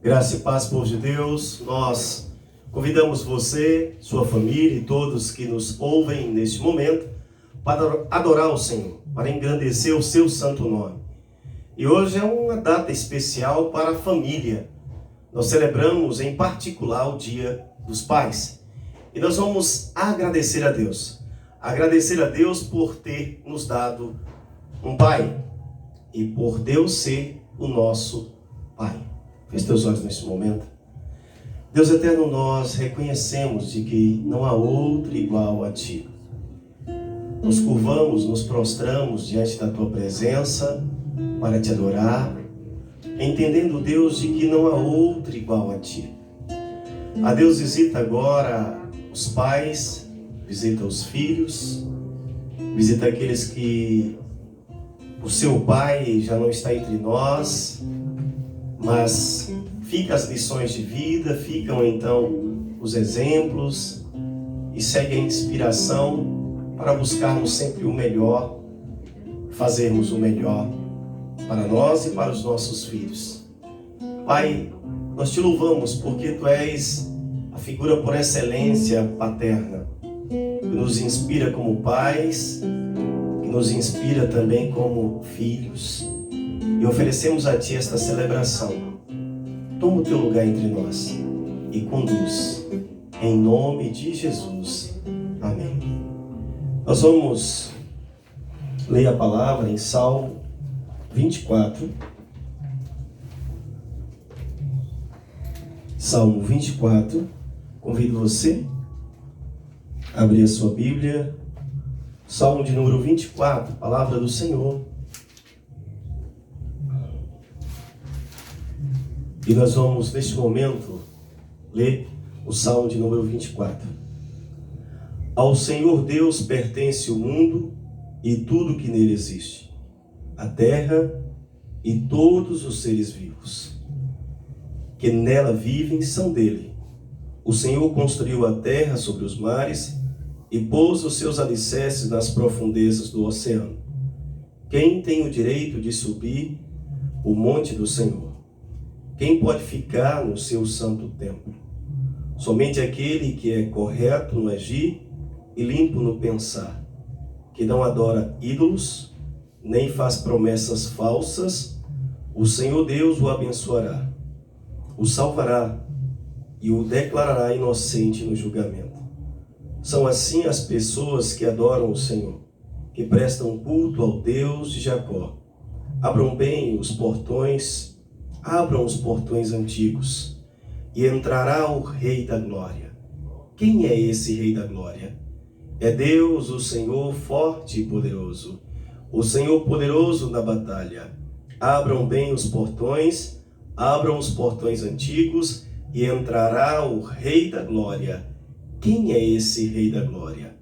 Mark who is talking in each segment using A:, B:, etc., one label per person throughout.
A: Graça e paz, povo de Deus. Nós convidamos você, sua família e todos que nos ouvem neste momento para adorar o Senhor, para engrandecer o seu santo nome. E hoje é uma data especial para a família. Nós celebramos em particular o Dia dos Pais. E nós vamos agradecer a Deus. Agradecer a Deus por ter nos dado um pai e por Deus ser o nosso Pai. Feche teus olhos neste momento. Deus eterno, nós reconhecemos de que não há outro igual a Ti. Nos curvamos, nos prostramos diante da Tua presença para Te adorar, entendendo, Deus, de que não há outro igual a Ti. A Deus, visita agora os pais, visita os filhos, visita aqueles que o seu pai já não está entre nós, mas fica as lições de vida, ficam então os exemplos e segue a inspiração para buscarmos sempre o melhor, fazermos o melhor para nós e para os nossos filhos. Pai, nós te louvamos porque Tu és a figura por excelência paterna, que nos inspira como pais, que nos inspira também como filhos. E oferecemos a Ti esta celebração. Toma o Teu lugar entre nós e conduz, em nome de Jesus. Amém. Nós vamos ler a palavra em Salmo 24. Salmo 24. Convido você a abrir a sua Bíblia. Salmo de número 24, palavra do Senhor. E nós vamos, neste momento, ler o Salmo de número 24. Ao Senhor Deus pertence o mundo e tudo que nele existe, a terra e todos os seres vivos que nela vivem são dele. O Senhor construiu a terra sobre os mares e pôs os seus alicerces nas profundezas do oceano. Quem tem o direito de subir o monte do Senhor? Quem pode ficar no seu santo templo? Somente aquele que é correto no agir e limpo no pensar, que não adora ídolos, nem faz promessas falsas. O Senhor Deus o abençoará, o salvará e o declarará inocente no julgamento. São assim as pessoas que adoram o Senhor, que prestam culto ao Deus de Jacó. Abram os portões antigos, e entrará o Rei da Glória. Quem é esse Rei da Glória? É Deus, o Senhor forte e poderoso, o Senhor poderoso na batalha. Abram os portões antigos, e entrará o Rei da Glória. Quem é esse Rei da Glória?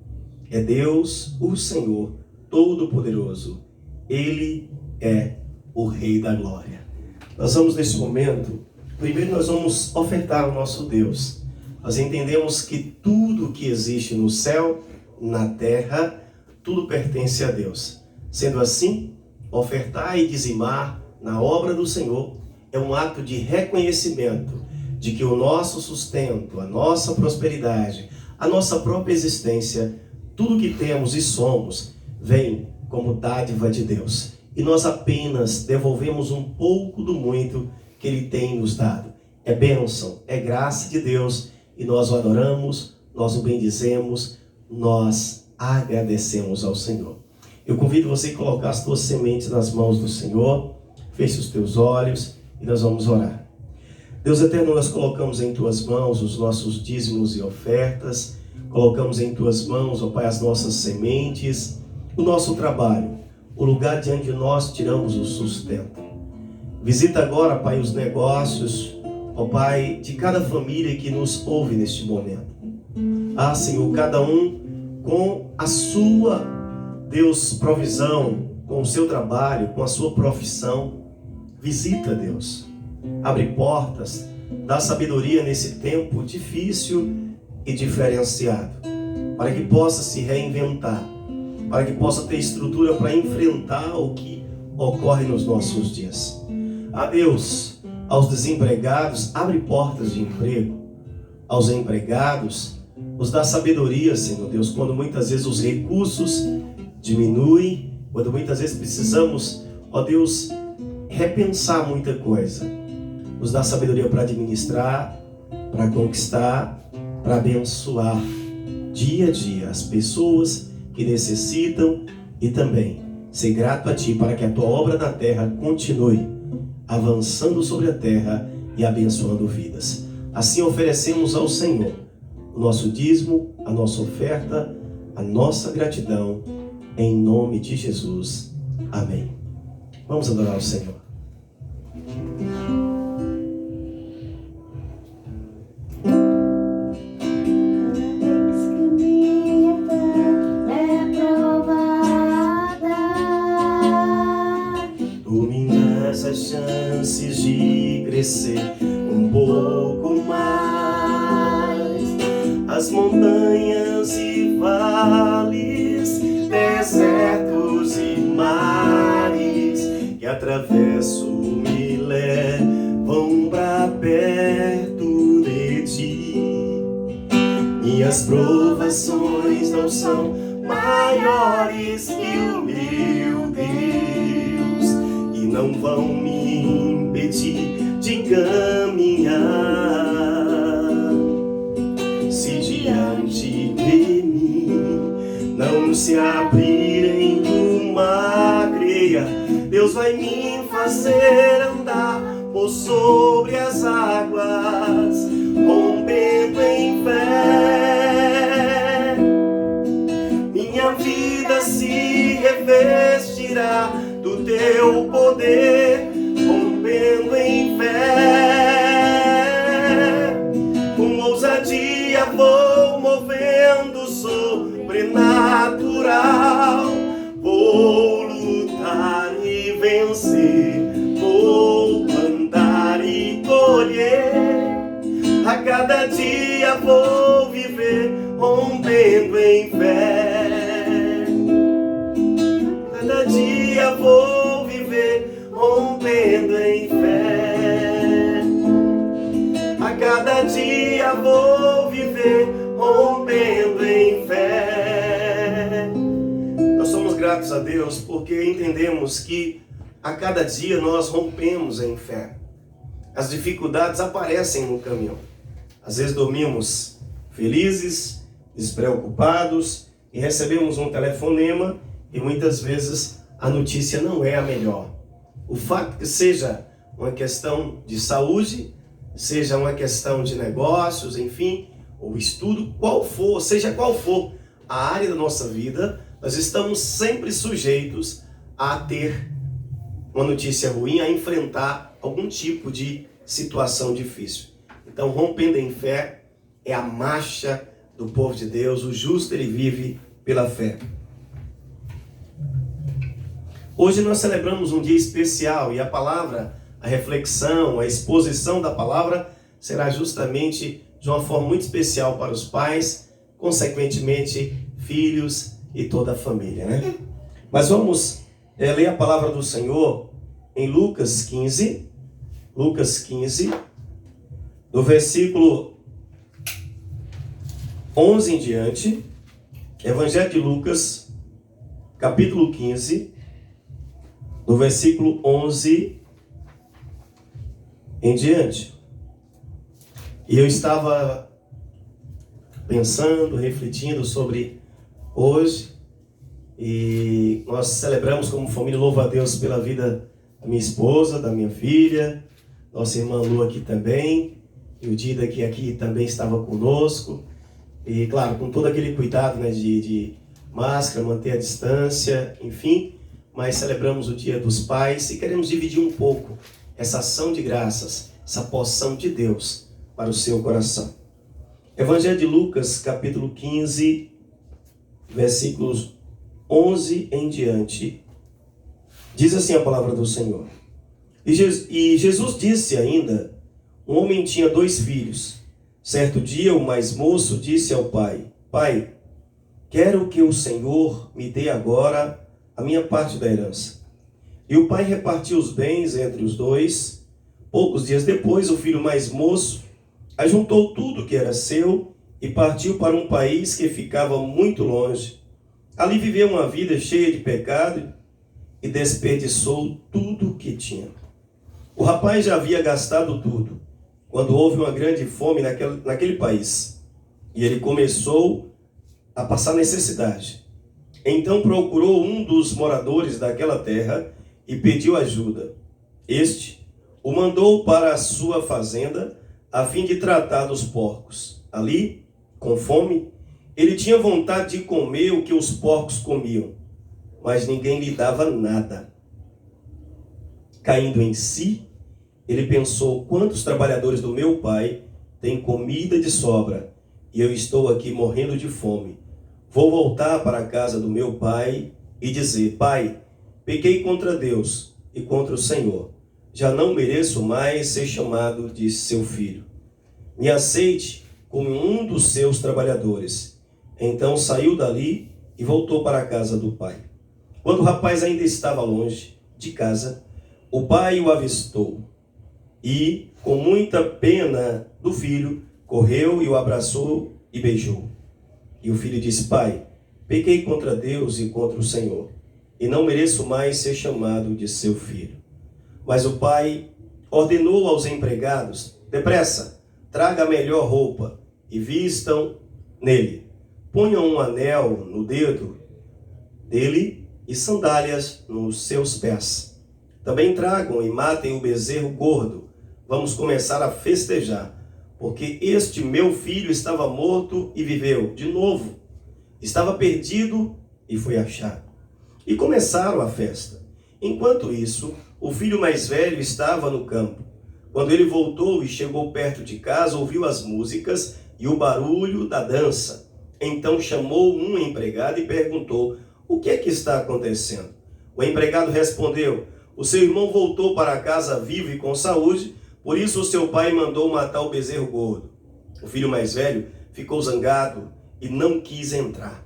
A: É Deus, o Senhor Todo-Poderoso. Ele é o Rei da Glória. Nós vamos, nesse momento, primeiro nós vamos ofertar ao nosso Deus. Nós entendemos que tudo que existe no céu, na terra, tudo pertence a Deus. Sendo assim, ofertar e dizimar na obra do Senhor é um ato de reconhecimento de que o nosso sustento, a nossa prosperidade, a nossa própria existência, tudo que temos e somos, vem como dádiva de Deus. E nós apenas devolvemos um pouco do muito que Ele tem nos dado. É bênção, é graça de Deus, e nós o adoramos, nós o bendizemos, nós agradecemos ao Senhor. Eu convido você a colocar as tuas sementes nas mãos do Senhor, feche os teus olhos e nós vamos orar. Deus eterno, nós colocamos em Tuas mãos os nossos dízimos e ofertas, colocamos em Tuas mãos, ó Pai, as nossas sementes, o nosso trabalho, o lugar de onde nós tiramos o sustento. Visita agora, Pai, os negócios, ó Pai, de cada família que nos ouve neste momento. Ah, Senhor, cada um com a sua, Deus, provisão, com o seu trabalho, com a sua profissão. Visita, Deus. Abre portas, dá sabedoria nesse tempo difícil e diferenciado, para que possa se reinventar, para que possa ter estrutura para enfrentar o que ocorre nos nossos dias. Ah, Deus, Aos desempregados, abre portas de emprego. Aos empregados, nos dá sabedoria, Senhor Deus, quando muitas vezes os recursos diminuem, quando muitas vezes precisamos, ó Deus, repensar muita coisa. Nos dá sabedoria para administrar, para conquistar, para abençoar dia a dia as pessoas que necessitam e também ser grato a Ti para que a Tua obra na terra continue avançando sobre a terra e abençoando vidas. Assim oferecemos ao Senhor o nosso dízimo, a nossa oferta, a nossa gratidão, em nome de Jesus. Amém. Vamos adorar o Senhor. As chances de crescer um pouco mais, as montanhas e vales, desertos e mares que atravesso me levam pra perto de Ti. Minhas provações não são maiores que o meu Deus, não vão me impedir de caminhar. Se diante de mim não se abrirem uma greia, Deus vai me fazer andar por sobre as águas, rompendo em fé. Minha vida se revestirá do Teu poder, rompendo em fé. Com ousadia vou movendo o sobrenatural. Vou lutar e vencer, vou plantar e colher. A cada dia vou viver, rompendo em fé. Cada dia vou viver, rompendo em fé. A cada dia vou viver, rompendo em fé. Nós somos gratos a Deus porque entendemos que a cada dia nós rompemos em fé. As dificuldades aparecem no caminho. Às vezes dormimos felizes, despreocupados e recebemos um telefonema e muitas vezes a notícia não é a melhor. O fato que seja uma questão de saúde, seja uma questão de negócios, enfim, ou estudo, seja qual for a área da nossa vida, nós estamos sempre sujeitos a ter uma notícia ruim, a enfrentar algum tipo de situação difícil. Então, rompendo em fé é a marcha do povo de Deus. O justo, ele vive pela fé. Hoje nós celebramos um dia especial e a palavra, a reflexão, a exposição da palavra será justamente de uma forma muito especial para os pais, consequentemente filhos e toda a família, né? Mas vamos ler a palavra do Senhor em Lucas 15, do versículo 11 em diante. Evangelho de Lucas, capítulo 15, do versículo 11 em diante. E eu estava pensando, refletindo sobre hoje, e nós celebramos como família, louvo a Deus pela vida da minha esposa, da minha filha, nossa irmã Lu aqui também, e o Dida que aqui também estava conosco, e claro, com todo aquele cuidado, né, de máscara, manter a distância, enfim, mas celebramos o Dia dos Pais e queremos dividir um pouco essa ação de graças, essa porção de Deus para o seu coração. Evangelho de Lucas, capítulo 15, versículos 11 em diante, diz assim a palavra do Senhor. E Jesus disse ainda: um homem tinha 2 filhos. Certo dia o mais moço disse ao pai: Pai, quero que o Senhor me dê agora a minha parte da herança. E o pai repartiu os bens entre os 2. Poucos dias depois, o filho mais moço ajuntou tudo que era seu e partiu para um país que ficava muito longe. Ali viveu uma vida cheia de pecado e desperdiçou tudo o que tinha. O rapaz já havia gastado tudo, quando houve uma grande fome naquele país, e ele começou a passar necessidade. Então procurou um dos moradores daquela terra e pediu ajuda. Este o mandou para a sua fazenda a fim de tratar dos porcos. Ali, com fome, ele tinha vontade de comer o que os porcos comiam, mas ninguém lhe dava nada. Caindo em si, ele pensou: quantos trabalhadores do meu pai têm comida de sobra e eu estou aqui morrendo de fome? Vou voltar para a casa do meu pai e dizer: Pai, pequei contra Deus e contra o Senhor. Já não mereço mais ser chamado de seu filho. Me aceite como um dos seus trabalhadores. Então saiu dali e voltou para a casa do pai. Quando o rapaz ainda estava longe de casa, o pai o avistou e, com muita pena do filho, correu e o abraçou e beijou. E o filho disse: Pai, pequei contra Deus e contra o Senhor, e não mereço mais ser chamado de seu filho. Mas o pai ordenou aos empregados: depressa, traga a melhor roupa e vistam nele. Ponham um anel no dedo dele e sandálias nos seus pés. Também tragam e matem o bezerro gordo. Vamos começar a festejar, porque este meu filho estava morto e viveu de novo. Estava perdido e foi achado. E começaram a festa. Enquanto isso, o filho mais velho estava no campo. Quando ele voltou e chegou perto de casa, ouviu as músicas e o barulho da dança. Então chamou um empregado e perguntou: o que é que está acontecendo? O empregado respondeu: o seu irmão voltou para casa vivo e com saúde, por isso o seu pai mandou matar o bezerro gordo. O filho mais velho ficou zangado e não quis entrar.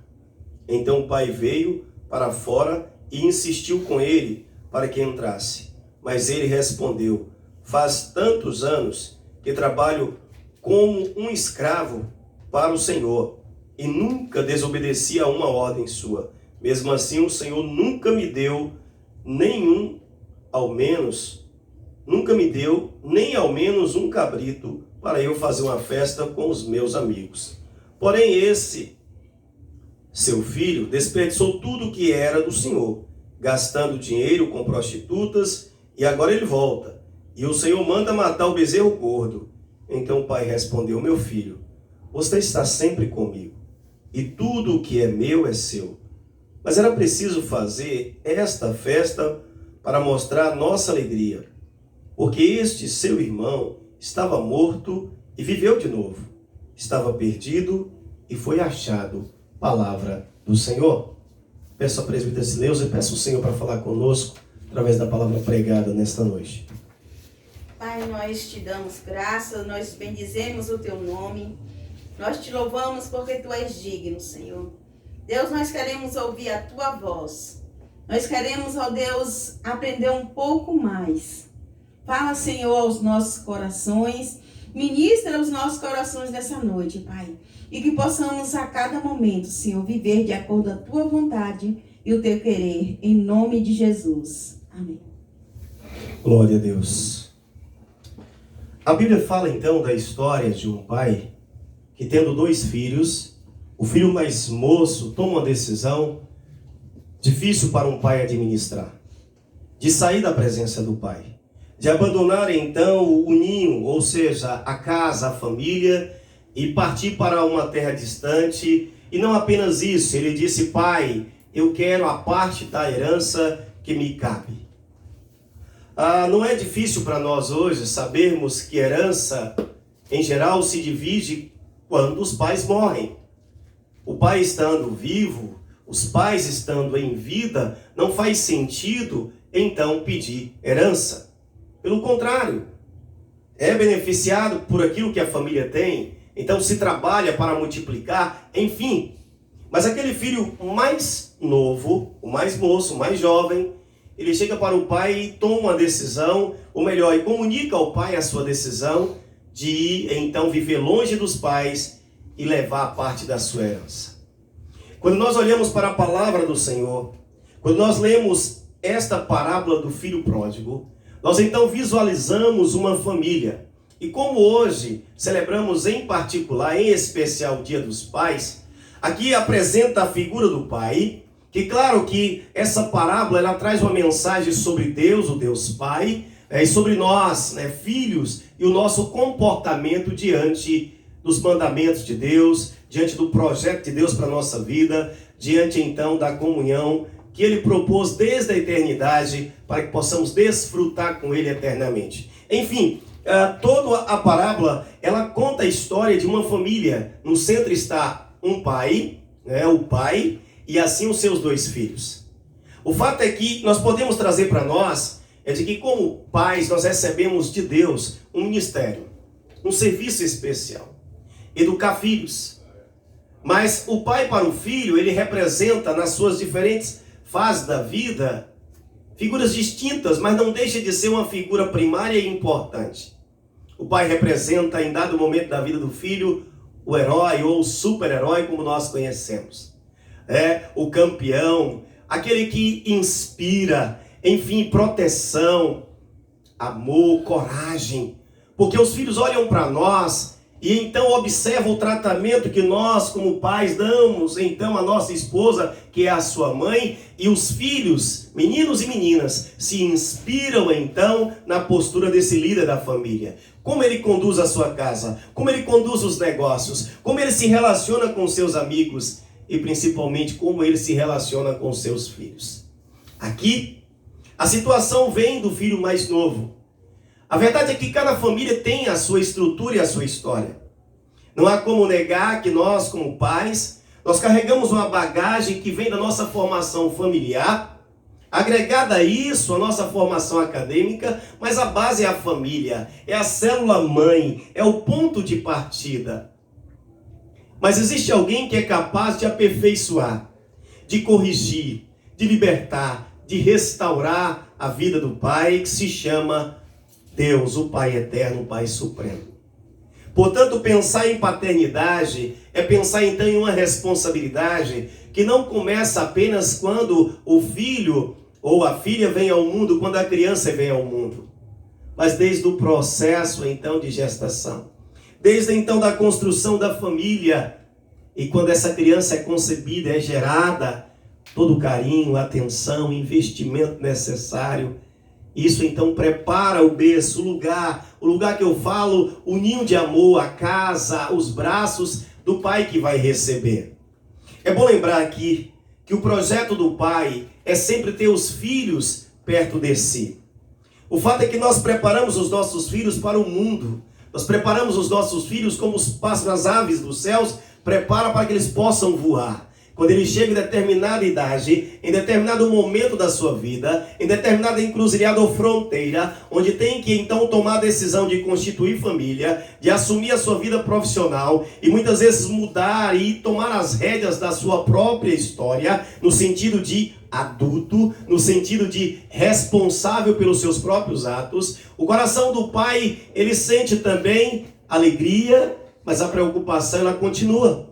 A: Então o pai veio para fora e insistiu com ele para que entrasse. Mas ele respondeu: faz tantos anos que trabalho como um escravo para o Senhor e nunca desobedeci a uma ordem sua. Mesmo assim, o Senhor nunca me deu nem ao menos um cabrito para eu fazer uma festa com os meus amigos. Porém, esse seu filho desperdiçou tudo o que era do Senhor, gastando dinheiro com prostitutas, e agora ele volta. E o Senhor manda matar o bezerro gordo. Então o pai respondeu: meu filho, você está sempre comigo, e tudo o que é meu é seu. Mas era preciso fazer esta festa para mostrar nossa alegria, porque este seu irmão estava morto e viveu de novo. Estava perdido e foi achado. Palavra do Senhor. Peço a presbítera Sileuza e peço ao Senhor para falar conosco através da palavra pregada nesta noite.
B: Pai, nós te damos graças, nós bendizemos o teu nome, nós te louvamos porque tu és digno, Senhor. Deus, nós queremos ouvir a tua voz. Nós queremos, ó Deus, aprender um pouco mais. Fala, Senhor, aos nossos corações. Ministra os nossos corações nessa noite, Pai. E que possamos a cada momento, Senhor, viver de acordo com a tua vontade e o teu querer. Em nome de Jesus. Amém.
A: Glória a Deus. A Bíblia fala então da história de um pai que, tendo 2 filhos, o filho mais moço toma uma decisão difícil para um pai administrar, de sair da presença do pai, de abandonar então o ninho, ou seja, a casa, a família, e partir para uma terra distante. E não apenas isso, ele disse: pai, eu quero a parte da herança que me cabe. Não é difícil para nós hoje sabermos que herança, em geral, se divide quando os pais morrem. O pai estando vivo, os pais estando em vida, não faz sentido então pedir herança. Pelo contrário, é beneficiado por aquilo que a família tem, então se trabalha para multiplicar, enfim. Mas aquele filho mais novo, o mais moço, o mais jovem, ele chega para o pai e toma uma decisão, ou melhor, e comunica ao pai a sua decisão de ir, então, viver longe dos pais e levar a parte da sua herança. Quando nós olhamos para a palavra do Senhor, quando nós lemos esta parábola do filho pródigo, nós então visualizamos uma família. E como hoje celebramos em particular, em especial, o Dia dos Pais, aqui apresenta a figura do pai, que claro que essa parábola ela traz uma mensagem sobre Deus, o Deus Pai, e sobre nós, filhos, e o nosso comportamento diante dos mandamentos de Deus, diante do projeto de Deus para a nossa vida, diante então da comunhão que Ele propôs desde a eternidade para que possamos desfrutar com Ele eternamente. Enfim, toda a parábola ela conta a história de uma família. No centro está um pai, o pai, e assim os seus 2 filhos. O fato é que nós podemos trazer para nós, de que como pais nós recebemos de Deus um ministério, um serviço especial, educar filhos. Mas o pai para o filho, ele representa nas suas diferentes fases da vida, figuras distintas, mas não deixa de ser uma figura primária e importante. O pai representa em dado momento da vida do filho, o herói ou o super-herói como nós conhecemos. O campeão, aquele que inspira, enfim, proteção, amor, coragem. Porque os filhos olham para nós e então observam o tratamento que nós, como pais, damos então à nossa esposa, que é a sua mãe, e os filhos, meninos e meninas, se inspiram então na postura desse líder da família. Como ele conduz a sua casa, como ele conduz os negócios, como ele se relaciona com seus amigos e principalmente como ele se relaciona com seus filhos. Aqui, a situação vem do filho mais novo. A verdade é que cada família tem a sua estrutura e a sua história. Não há como negar que nós, como pais, nós carregamos uma bagagem que vem da nossa formação familiar, agregada a isso, a nossa formação acadêmica, mas a base é a família, é a célula mãe, é o ponto de partida. Mas existe alguém que é capaz de aperfeiçoar, de corrigir, de libertar, de restaurar a vida do Pai, que se chama Deus, o Pai eterno, o Pai supremo. Portanto, pensar em paternidade é pensar então em uma responsabilidade que não começa apenas quando o filho ou a filha vem ao mundo, quando a criança vem ao mundo, mas desde o processo então de gestação. Desde então da construção da família, e quando essa criança é concebida, é gerada, todo o carinho, atenção, investimento necessário, isso então prepara o berço, o lugar que eu falo, o ninho de amor, a casa, os braços do pai que vai receber. É bom lembrar aqui que o projeto do pai é sempre ter os filhos perto de si. O fato é que nós preparamos os nossos filhos para o mundo. Nós preparamos os nossos filhos como os pássaros, as aves dos céus, prepara para que eles possam voar. Quando ele chega em determinada idade, em determinado momento da sua vida, em determinada encruzilhada ou fronteira, onde tem que então tomar a decisão de constituir família, de assumir a sua vida profissional e muitas vezes mudar e tomar as rédeas da sua própria história, no sentido de adulto, no sentido de responsável pelos seus próprios atos, o coração do pai, ele sente também alegria, mas a preocupação ela continua.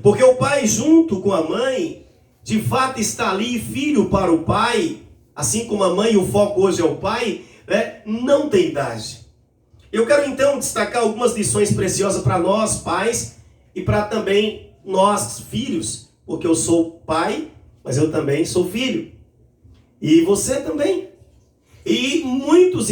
A: Porque o pai junto com a mãe, de fato está ali, filho para o pai, assim como a mãe, o foco hoje é o pai, não tem idade. Eu quero então destacar algumas lições preciosas para nós, pais, e para também nós, filhos, porque eu sou pai, mas eu também sou filho. E você também. E muitos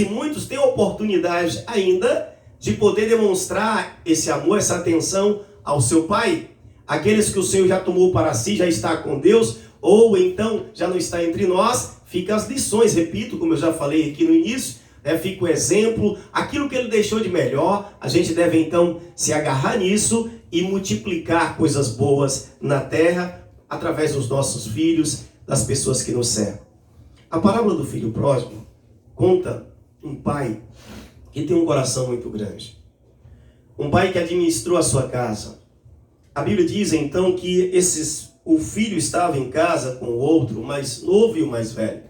A: têm a oportunidade ainda de poder demonstrar esse amor, essa atenção ao seu pai. Aqueles que o Senhor já tomou para si, já está com Deus, ou então já não está entre nós, fica as lições, repito, como eu já falei aqui no início, fica o exemplo, aquilo que ele deixou de melhor, a gente deve então se agarrar nisso e multiplicar coisas boas na terra, através dos nossos filhos, das pessoas que nos cercam. A parábola do filho pródigo conta um pai que tem um coração muito grande. Um pai que administrou a sua casa. A Bíblia diz então que esses o filho estava em casa com o outro, o mais novo e o mais velho.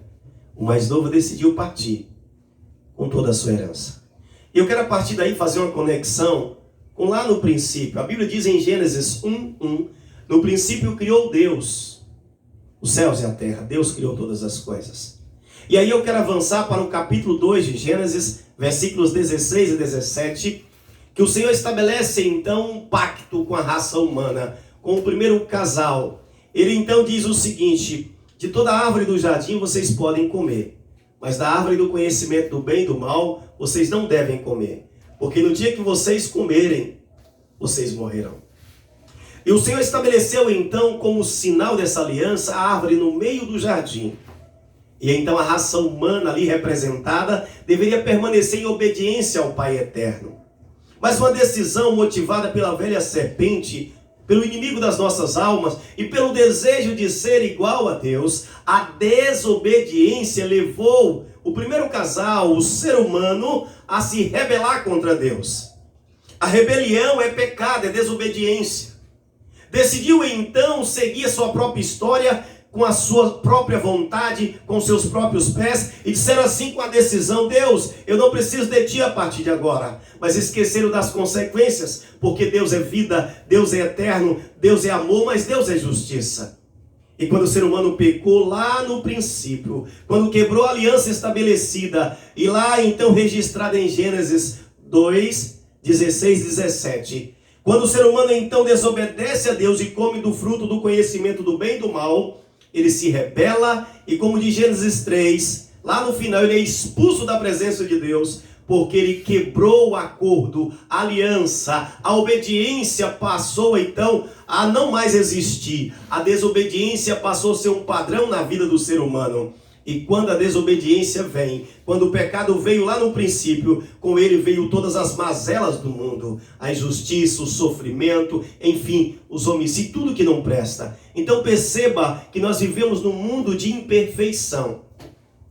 A: O mais novo decidiu partir com toda a sua herança. E eu quero a partir daí fazer uma conexão com lá no princípio. A Bíblia diz em Gênesis 1:1, no princípio criou Deus os céus e a terra. Deus criou todas as coisas. E aí eu quero avançar para o capítulo 2 de Gênesis, versículos 16 e 17, que o Senhor estabelece então um pacto com a raça humana, com o primeiro casal. Ele então diz o seguinte: de toda árvore do jardim vocês podem comer, mas da árvore do conhecimento do bem e do mal vocês não devem comer, porque no dia que vocês comerem, vocês morrerão. E o Senhor estabeleceu então como sinal dessa aliança a árvore no meio do jardim. E então a raça humana ali representada deveria permanecer em obediência ao Pai Eterno. Mas uma decisão motivada pela velha serpente, pelo inimigo das nossas almas e pelo desejo de ser igual a Deus, a desobediência levou o primeiro casal, o ser humano, a se rebelar contra Deus. A rebelião é pecado, é desobediência. Decidiu então seguir a sua própria história, com a sua própria vontade, com seus próprios pés, e disseram assim com a decisão: Deus, eu não preciso de ti a partir de agora. Mas esqueceram das consequências, porque Deus é vida, Deus é eterno, Deus é amor, mas Deus é justiça. E quando o ser humano pecou lá no princípio, quando quebrou a aliança estabelecida, e lá então registrada em Gênesis 2, 16 e 17, quando o ser humano então desobedece a Deus e come do fruto do conhecimento do bem e do mal, ele se rebela, e como diz Gênesis 3, lá no final ele é expulso da presença de Deus, porque ele quebrou o acordo, a aliança, a obediência passou então a não mais existir. A desobediência passou a ser um padrão na vida do ser humano. E quando a desobediência vem, quando o pecado veio lá no princípio, com ele veio todas as mazelas do mundo, a injustiça, o sofrimento, enfim, os homicídios, tudo que não presta. Então perceba que nós vivemos num mundo de imperfeição.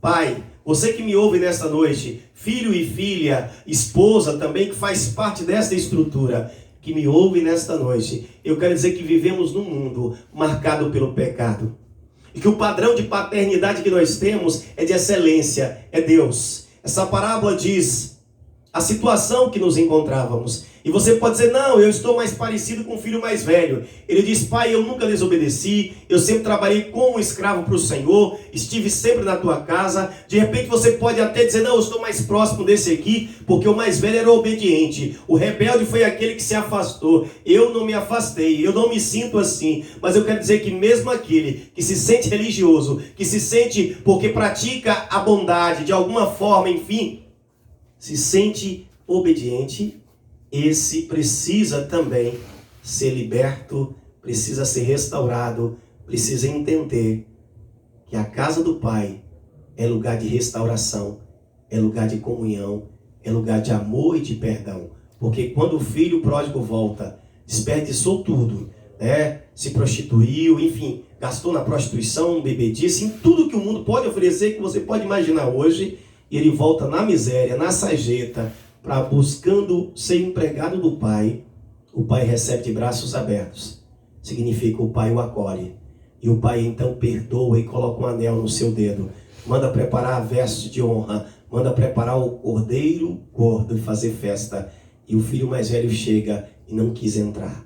A: Pai, você que me ouve nesta noite, filho e filha, esposa também, que faz parte desta estrutura, que me ouve nesta noite, eu quero dizer que vivemos num mundo marcado pelo pecado. E que o padrão de paternidade que nós temos é de excelência, é Deus. Essa parábola diz a situação que nos encontrávamos. E você pode dizer: não, eu estou mais parecido com o filho mais velho. Ele diz: pai, eu nunca desobedeci, eu sempre trabalhei como escravo para o Senhor, estive sempre na tua casa. De repente você pode até dizer: não, eu estou mais próximo desse aqui, porque o mais velho era obediente. O rebelde foi aquele que se afastou. Eu não me afastei, eu não me sinto assim. Mas eu quero dizer que mesmo aquele que se sente religioso, que se sente porque pratica a bondade de alguma forma, enfim, se sente obediente, esse precisa também ser liberto, precisa ser restaurado, precisa entender que a casa do Pai é lugar de restauração, é lugar de comunhão, é lugar de amor e de perdão. Porque quando o filho pródigo volta, desperdiçou tudo, né? Se prostituiu, enfim, gastou na prostituição, bebedice, em tudo que o mundo pode oferecer, que você pode imaginar hoje, e ele volta na miséria, na sarjeta, para buscando ser empregado do Pai. O Pai recebe de braços abertos. Significa o Pai o acolhe. E o Pai então perdoa e coloca um anel no seu dedo. Manda preparar a veste de honra. Manda preparar o cordeiro gordo e fazer festa. E o filho mais velho chega e não quis entrar.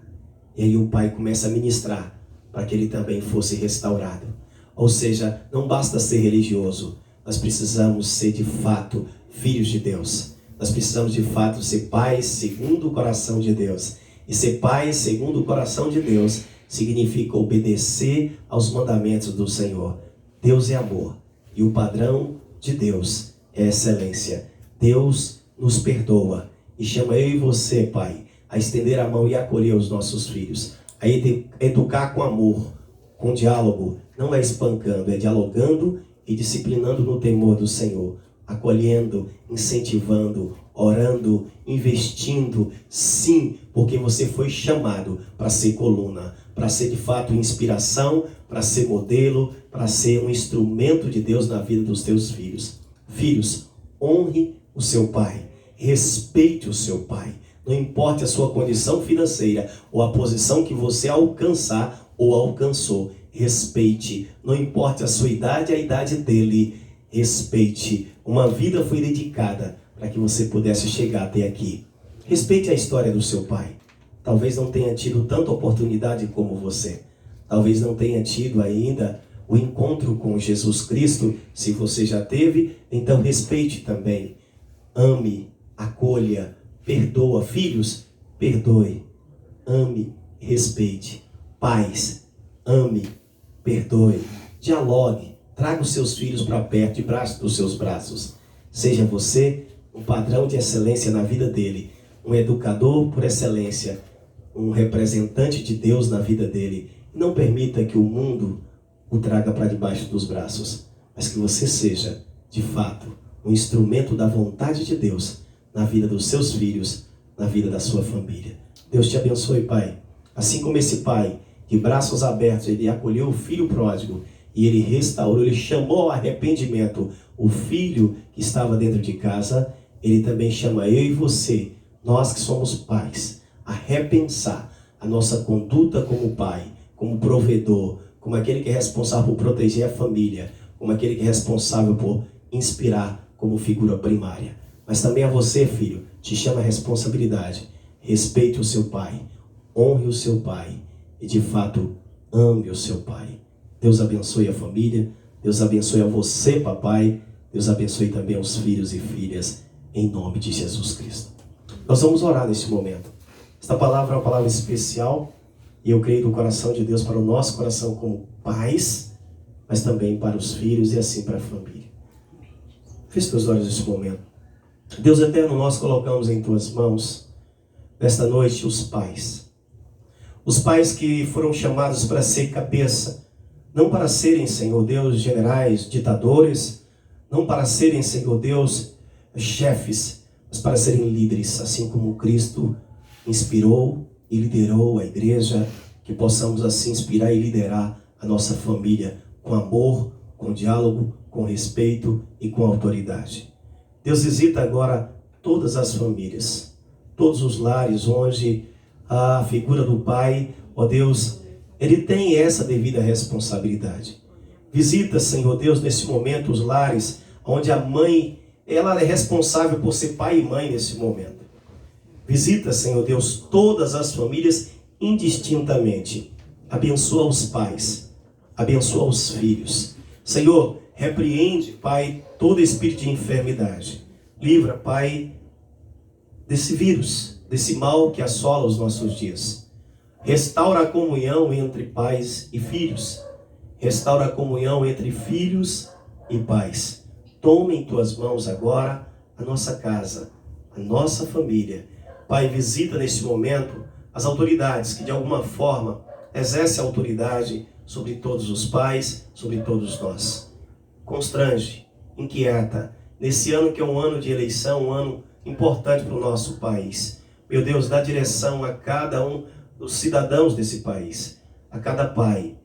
A: E aí o Pai começa a ministrar para que ele também fosse restaurado. Ou seja, não basta ser religioso. Nós precisamos ser de fato filhos de Deus. Nós precisamos de fato ser pais segundo o coração de Deus. E ser pai segundo o coração de Deus significa obedecer aos mandamentos do Senhor. Deus é amor. E o padrão de Deus é excelência. Deus nos perdoa e chama eu e você, pai, a estender a mão e acolher os nossos filhos. A educar com amor, com diálogo. Não é espancando, é dialogando e disciplinando no temor do Senhor. Acolhendo, incentivando, orando, investindo, sim, porque você foi chamado para ser coluna, para ser de fato inspiração, para ser modelo, para ser um instrumento de Deus na vida dos teus filhos. Filhos, honre o seu pai, respeite o seu pai, não importa a sua condição financeira ou a posição que você alcançar ou alcançou, respeite. Não importa a sua idade, a idade dele, respeite. Uma vida foi dedicada para que você pudesse chegar até aqui. Respeite a história do seu pai. Talvez não tenha tido tanta oportunidade como você. Talvez não tenha tido ainda o encontro com Jesus Cristo. Se você já teve, então respeite também. Ame, acolha, perdoa. Filhos, perdoe. Ame, respeite. Pais, ame, perdoe. Dialogue. Traga os seus filhos para perto, debaixo dos seus braços. Seja você um padrão de excelência na vida dele. Um educador por excelência. Um representante de Deus na vida dele. Não permita que o mundo o traga para debaixo dos braços, mas que você seja, de fato, um instrumento da vontade de Deus na vida dos seus filhos, na vida da sua família. Deus te abençoe, Pai. Assim como esse pai, de braços abertos, ele acolheu o filho pródigo e ele restaurou, ele chamou ao arrependimento o filho que estava dentro de casa, ele também chama eu e você, nós que somos pais, a repensar a nossa conduta como pai, como provedor, como aquele que é responsável por proteger a família, como aquele que é responsável por inspirar como figura primária. Mas também a você, filho, te chama a responsabilidade. Respeite o seu pai, honre o seu pai e, de fato, ame o seu pai. Deus abençoe a família, Deus abençoe a você, papai, Deus abençoe também os filhos e filhas, em nome de Jesus Cristo. Nós vamos orar neste momento. Esta palavra é uma palavra especial, e eu creio do coração de Deus para o nosso coração como pais, mas também para os filhos e assim para a família. Feche teus olhos neste momento. Deus eterno, nós colocamos em tuas mãos, nesta noite, os pais. Os pais que foram chamados para ser cabeça, não para serem, Senhor Deus, generais, ditadores, não para serem, Senhor Deus, chefes, mas para serem líderes, assim como Cristo inspirou e liderou a igreja, que possamos assim inspirar e liderar a nossa família com amor, com diálogo, com respeito e com autoridade. Deus visita agora todas as famílias, todos os lares onde a figura do pai, ó Deus, ele tem essa devida responsabilidade. Visita, Senhor Deus, nesse momento os lares onde a mãe, ela é responsável por ser pai e mãe nesse momento. Visita, Senhor Deus, todas as famílias indistintamente. Abençoa os pais, abençoa os filhos. Senhor, repreende, Pai, todo espírito de enfermidade. Livra, Pai, desse vírus, desse mal que assola os nossos dias. Restaura a comunhão entre pais e filhos. Restaura a comunhão entre filhos e pais. Toma em tuas mãos agora a nossa casa, a nossa família. Pai, visita neste momento as autoridades que de alguma forma exercem autoridade sobre todos os pais, sobre todos nós. Constrange, inquieta, nesse ano que é um ano de eleição, um ano importante para o nosso país. Meu Deus, dá direção a cada um dos cidadãos desse país, a cada pai.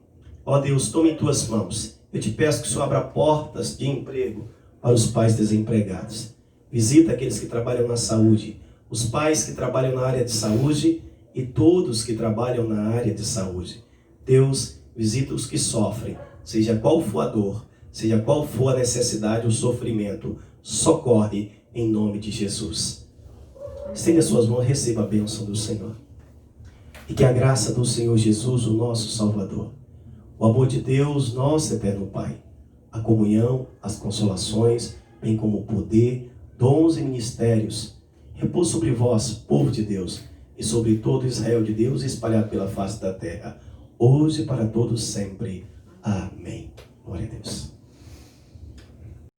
A: Ó Deus, toma em tuas mãos. Eu te peço que o Senhor abra portas de emprego para os pais desempregados. Visita aqueles que trabalham na saúde, os pais que trabalham na área de saúde e todos que trabalham na área de saúde. Deus, visita os que sofrem, seja qual for a dor, seja qual for a necessidade, o sofrimento, socorre em nome de Jesus. Estenda suas mãos e receba a bênção do Senhor. E que a graça do Senhor Jesus, o nosso Salvador, o amor de Deus, nosso eterno Pai, a comunhão, as consolações, bem como o poder, dons e ministérios, repousa sobre vós, povo de Deus, e sobre todo Israel de Deus espalhado pela face da terra, hoje e para todos sempre. Amém.